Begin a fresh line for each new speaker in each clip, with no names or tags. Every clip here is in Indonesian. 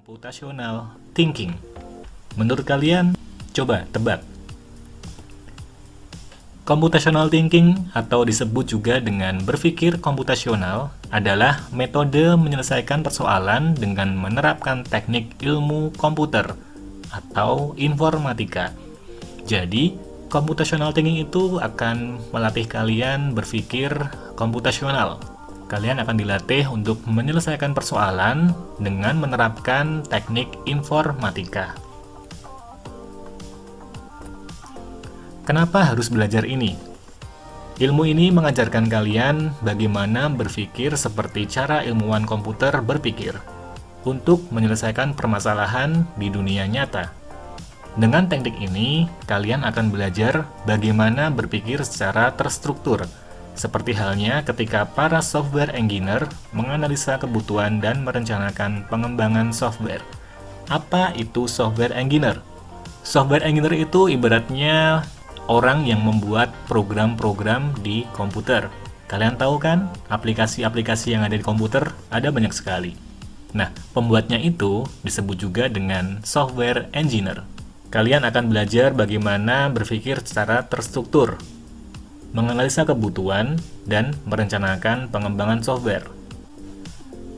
Computational thinking. Menurut kalian, coba tebak. Computational thinking atau disebut juga dengan berpikir komputasional adalah metode menyelesaikan persoalan dengan menerapkan teknik ilmu komputer atau informatika. Jadi, computational thinking itu akan melatih kalian berpikir komputasional. Kalian akan dilatih untuk menyelesaikan persoalan dengan menerapkan teknik informatika. Kenapa harus belajar ini? Ilmu ini mengajarkan kalian bagaimana berpikir seperti cara ilmuwan komputer berpikir untuk menyelesaikan permasalahan di dunia nyata. Dengan teknik ini, kalian akan belajar bagaimana berpikir secara terstruktur, seperti halnya ketika para software engineer menganalisa kebutuhan dan merencanakan pengembangan software. Apa itu software engineer? Software engineer itu ibaratnya orang yang membuat program-program di komputer. Kalian tahu kan, aplikasi-aplikasi yang ada di komputer ada banyak sekali. Nah, pembuatnya itu disebut juga dengan software engineer. Kalian akan belajar bagaimana berpikir secara terstruktur, menganalisa kebutuhan, dan merencanakan pengembangan software.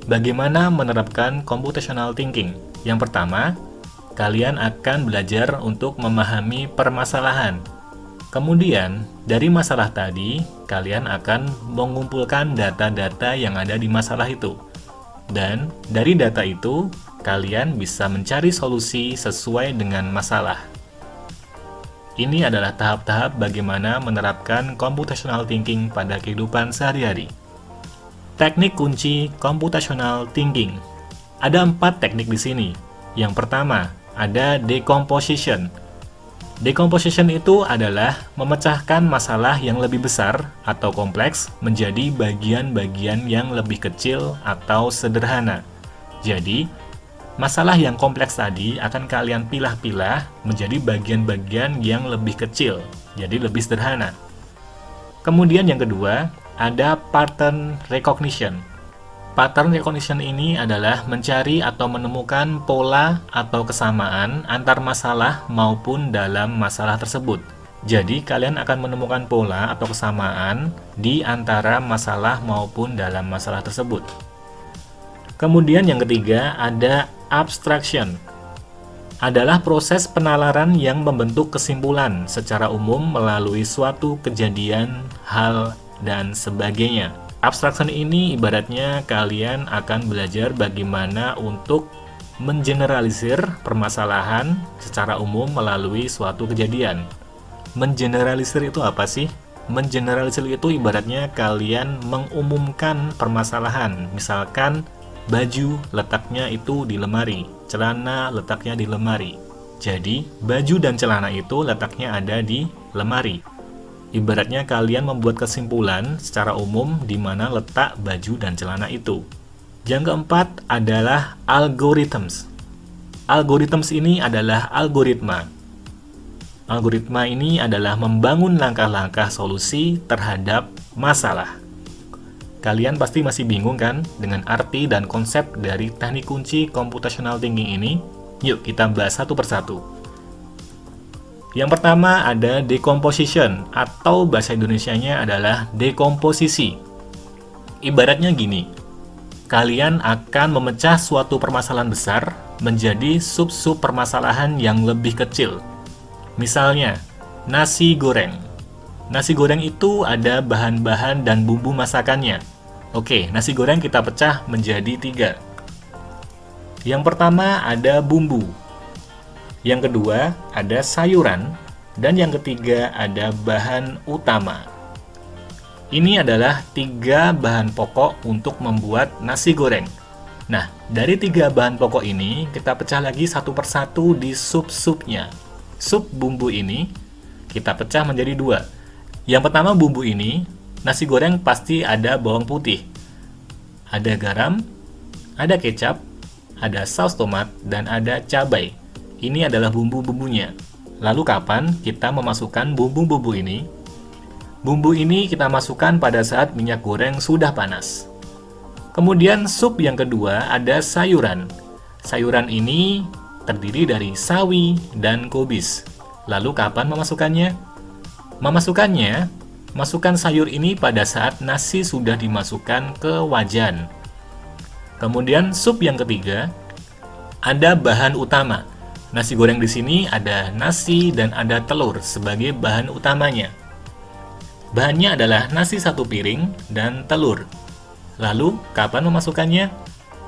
Bagaimana menerapkan computational thinking? Yang pertama, kalian akan belajar untuk memahami permasalahan. Kemudian, dari masalah tadi, kalian akan mengumpulkan data-data yang ada di masalah itu. Dan dari data itu, kalian bisa mencari solusi sesuai dengan masalah. Ini adalah tahap-tahap bagaimana menerapkan computational thinking pada kehidupan sehari-hari. Teknik kunci computational thinking. Ada 4 teknik di sini. Yang pertama, ada decomposition. Decomposition itu adalah memecahkan masalah yang lebih besar atau kompleks menjadi bagian-bagian yang lebih kecil atau sederhana. Jadi, masalah yang kompleks tadi akan kalian pilah-pilah menjadi bagian-bagian yang lebih kecil, jadi lebih sederhana. Kemudian yang kedua, ada pattern recognition. Pattern recognition ini adalah mencari atau menemukan pola atau kesamaan antar masalah maupun dalam masalah tersebut. Jadi, kalian akan menemukan pola atau kesamaan di antara masalah maupun dalam masalah tersebut. Kemudian yang ketiga, ada abstraction. Adalah proses penalaran yang membentuk kesimpulan secara umum melalui suatu kejadian, hal, dan sebagainya. Abstraction ini ibaratnya kalian akan belajar bagaimana untuk mengeneralisir permasalahan secara umum melalui suatu kejadian. Mengeneralisir itu apa sih? Mengeneralisir itu ibaratnya kalian mengumumkan permasalahan. Misalkan baju letaknya itu di lemari, celana letaknya di lemari. Jadi, baju dan celana itu letaknya ada di lemari. Ibaratnya kalian membuat kesimpulan secara umum di mana letak baju dan celana itu. Yang keempat adalah algorithms. Algorithms ini adalah algoritma. Algoritma ini adalah membangun langkah-langkah solusi terhadap masalah. Kalian pasti masih bingung kan dengan arti dan konsep dari teknik kunci computational thinking ini? Yuk kita bahas satu persatu. Yang pertama ada decomposition atau bahasa Indonesianya adalah dekomposisi. Ibaratnya gini, kalian akan memecah suatu permasalahan besar menjadi sub-sub permasalahan yang lebih kecil. Misalnya, nasi goreng. Nasi goreng itu ada bahan-bahan dan bumbu masakannya. Oke, nasi goreng kita pecah menjadi 3. Yang pertama ada bumbu. Yang kedua ada sayuran. Dan yang ketiga ada bahan utama. Ini adalah 3 bahan pokok untuk membuat nasi goreng. Nah, dari 3 bahan pokok ini kita pecah lagi satu persatu di sub-subnya. Sub bumbu ini kita pecah menjadi 2. Yang pertama bumbu ini, nasi goreng pasti ada bawang putih, ada garam, ada kecap, ada saus tomat, dan ada cabai. Ini adalah bumbu-bumbunya. Lalu kapan kita memasukkan bumbu-bumbu ini? Bumbu ini kita masukkan pada saat minyak goreng sudah panas. Kemudian sup yang kedua ada sayuran. Sayuran ini terdiri dari sawi dan kubis. Lalu kapan memasukkannya? Memasukkannya, masukkan sayur ini pada saat nasi sudah dimasukkan ke wajan. Kemudian sup yang ketiga, ada bahan utama. Nasi goreng di sini ada nasi dan ada telur sebagai bahan utamanya. Bahannya adalah nasi 1 piring dan telur. Lalu, kapan memasukkannya?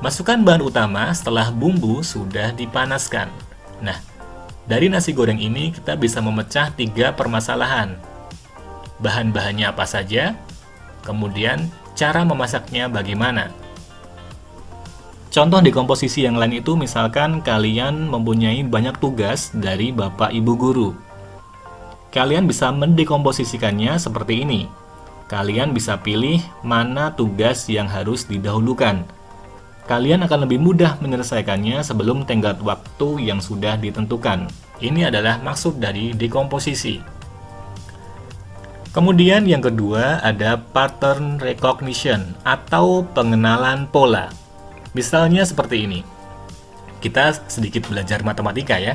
Masukkan bahan utama setelah bumbu sudah dipanaskan. Nah, dari nasi goreng ini kita bisa memecah 3 permasalahan. Bahan-bahannya apa saja? Kemudian, cara memasaknya bagaimana? Contoh di komposisi yang lain itu misalkan kalian mempunyai banyak tugas dari Bapak Ibu Guru. Kalian bisa mendekomposisikannya seperti ini. Kalian bisa pilih mana tugas yang harus didahulukan. Kalian akan lebih mudah menyelesaikannya sebelum tenggat waktu yang sudah ditentukan. Ini adalah maksud dari dekomposisi. Kemudian yang kedua ada pattern recognition atau pengenalan pola. Misalnya seperti ini. Kita sedikit belajar matematika ya.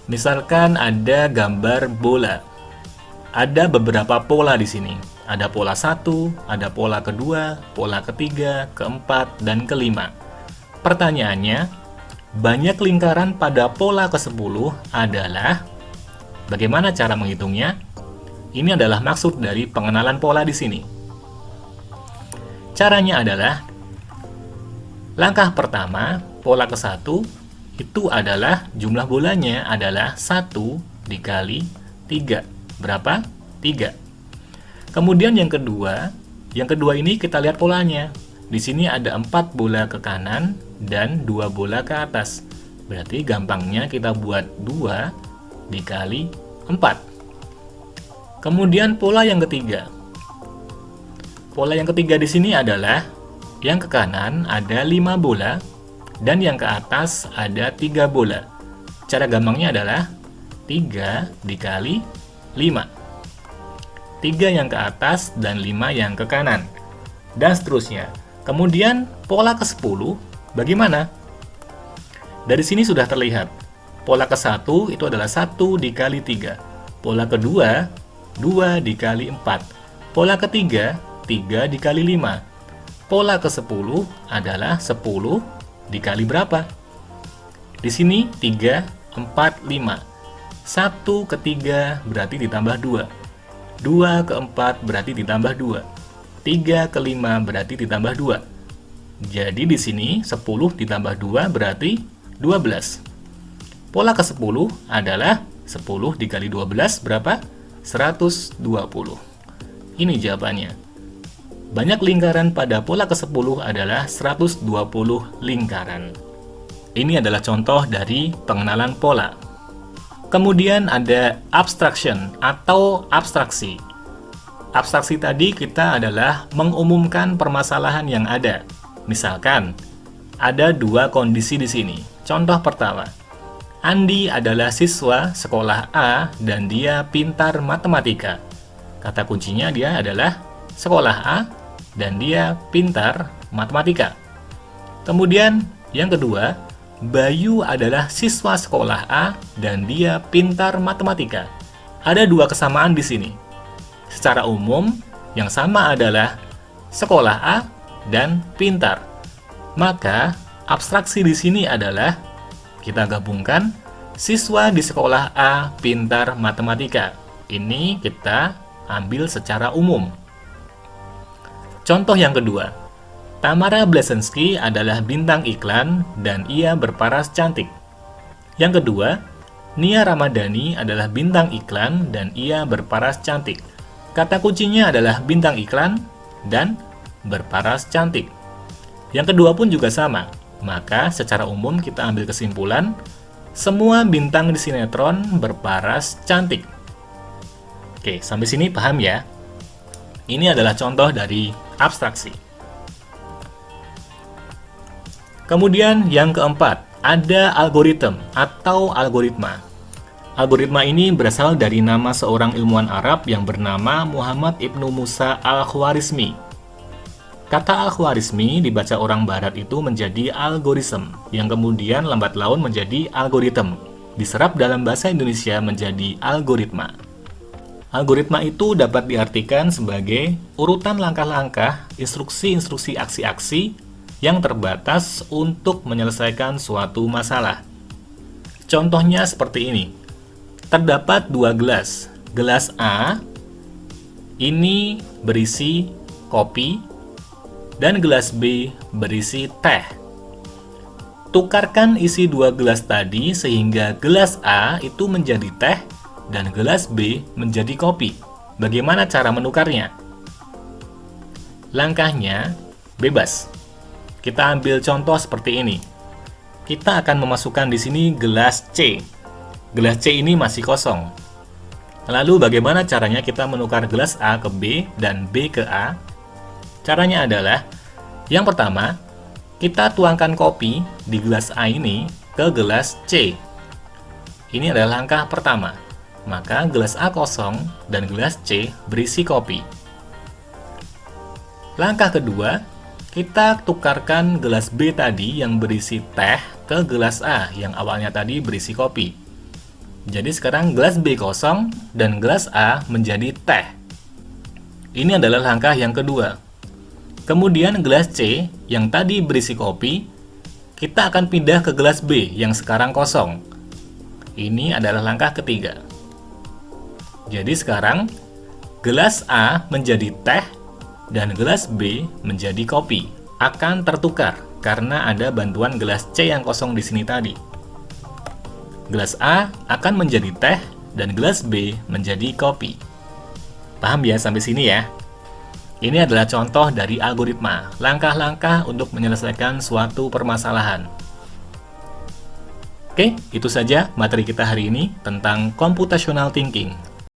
Misalkan ada gambar bola. Ada beberapa pola di sini. Ada pola 1, ada pola kedua, pola ketiga, keempat, dan kelima. Pertanyaannya, banyak lingkaran pada pola ke-10 adalah bagaimana cara menghitungnya? Ini adalah maksud dari pengenalan pola di sini. Caranya adalah langkah pertama, pola ke-1 itu adalah jumlah bolanya adalah 1 dikali 3. Berapa? 3. Kemudian yang kedua ini kita lihat polanya. Di sini ada 4 bola ke kanan dan 2 bola ke atas. Berarti gampangnya kita buat 2 dikali 4. Kemudian pola yang ketiga. Pola yang ketiga di sini adalah yang ke kanan ada 5 bola dan yang ke atas ada 3 bola. Cara gampangnya adalah 3 dikali 5. 3 yang ke atas dan 5 yang ke kanan. Dan seterusnya. Kemudian pola ke-10 bagaimana? Dari sini sudah terlihat. Pola ke-1 itu adalah 1 dikali 3. Pola kedua 2 dikali 4. Pola ketiga 3 dikali 5. Pola ke-10 adalah 10 dikali berapa? Di sini 3, 4, 5. 1 ke 3 berarti ditambah 2. 2 ke 4 berarti ditambah 2. 3 ke 5 berarti ditambah 2. Jadi di sini 10 ditambah 2 berarti 12. Pola ke-10 adalah 10 dikali 12 berapa? 120. Ini jawabannya. Banyak lingkaran pada pola ke-10 adalah 120 lingkaran. Ini adalah contoh dari pengenalan pola. Kemudian ada abstraction atau abstraksi. Abstraksi tadi kita adalah mengumumkan permasalahan yang ada. Misalkan, ada 2 kondisi di sini. Contoh pertama, Andi adalah siswa sekolah A dan dia pintar matematika. Kata kuncinya dia adalah sekolah A dan dia pintar matematika. Kemudian yang kedua, Bayu adalah siswa sekolah A dan dia pintar matematika. Ada 2 kesamaan di sini. Secara umum, yang sama adalah sekolah A dan pintar. Maka, abstraksi di sini adalah kita gabungkan siswa di sekolah A pintar matematika. Ini kita ambil secara umum. Contoh yang kedua, Tamara Blesensky adalah bintang iklan dan ia berparas cantik. Yang kedua, Nia Ramadhani adalah bintang iklan dan ia berparas cantik. Kata kuncinya adalah bintang iklan dan berparas cantik. Yang kedua pun juga sama. Maka secara umum kita ambil kesimpulan, semua bintang di sinetron berparas cantik. Oke, sampai sini paham ya? Ini adalah contoh dari abstraksi. Kemudian yang keempat, ada algoritma atau algoritma. Algoritma ini berasal dari nama seorang ilmuwan Arab yang bernama Muhammad Ibnu Musa al-Khwarizmi. Kata Al-Khwarizmi dibaca orang barat itu menjadi algoritm, yang kemudian lambat laun menjadi algoritm. Diserap dalam bahasa Indonesia menjadi algoritma. Algoritma itu dapat diartikan sebagai urutan langkah-langkah, instruksi-instruksi aksi-aksi yang terbatas untuk menyelesaikan suatu masalah. Contohnya seperti ini. Terdapat dua gelas. Gelas A ini berisi kopi dan gelas B berisi teh. Tukarkan isi dua gelas tadi sehingga gelas A itu menjadi teh dan gelas B menjadi kopi. Bagaimana cara menukarnya? Langkahnya bebas. Kita ambil contoh seperti ini. Kita akan memasukkan di sini gelas C. Gelas C ini masih kosong. Lalu bagaimana caranya kita menukar gelas A ke B dan B ke A? Caranya adalah, yang pertama, kita tuangkan kopi di gelas A ini ke gelas C. Ini adalah langkah pertama. Maka gelas A kosong dan gelas C berisi kopi. Langkah kedua, kita tukarkan gelas B tadi yang berisi teh ke gelas A yang awalnya tadi berisi kopi. Jadi sekarang gelas B kosong dan gelas A menjadi teh. Ini adalah langkah yang kedua. Kemudian gelas C yang tadi berisi kopi, kita akan pindah ke gelas B yang sekarang kosong. Ini adalah langkah ketiga. Jadi sekarang gelas A menjadi teh dan gelas B menjadi kopi. Akan tertukar karena ada bantuan gelas C yang kosong di sini tadi. Gelas A akan menjadi teh dan gelas B menjadi kopi. Paham ya sampai sini ya? Ini adalah contoh dari algoritma, langkah-langkah untuk menyelesaikan suatu permasalahan. Oke, itu saja materi kita hari ini tentang computational thinking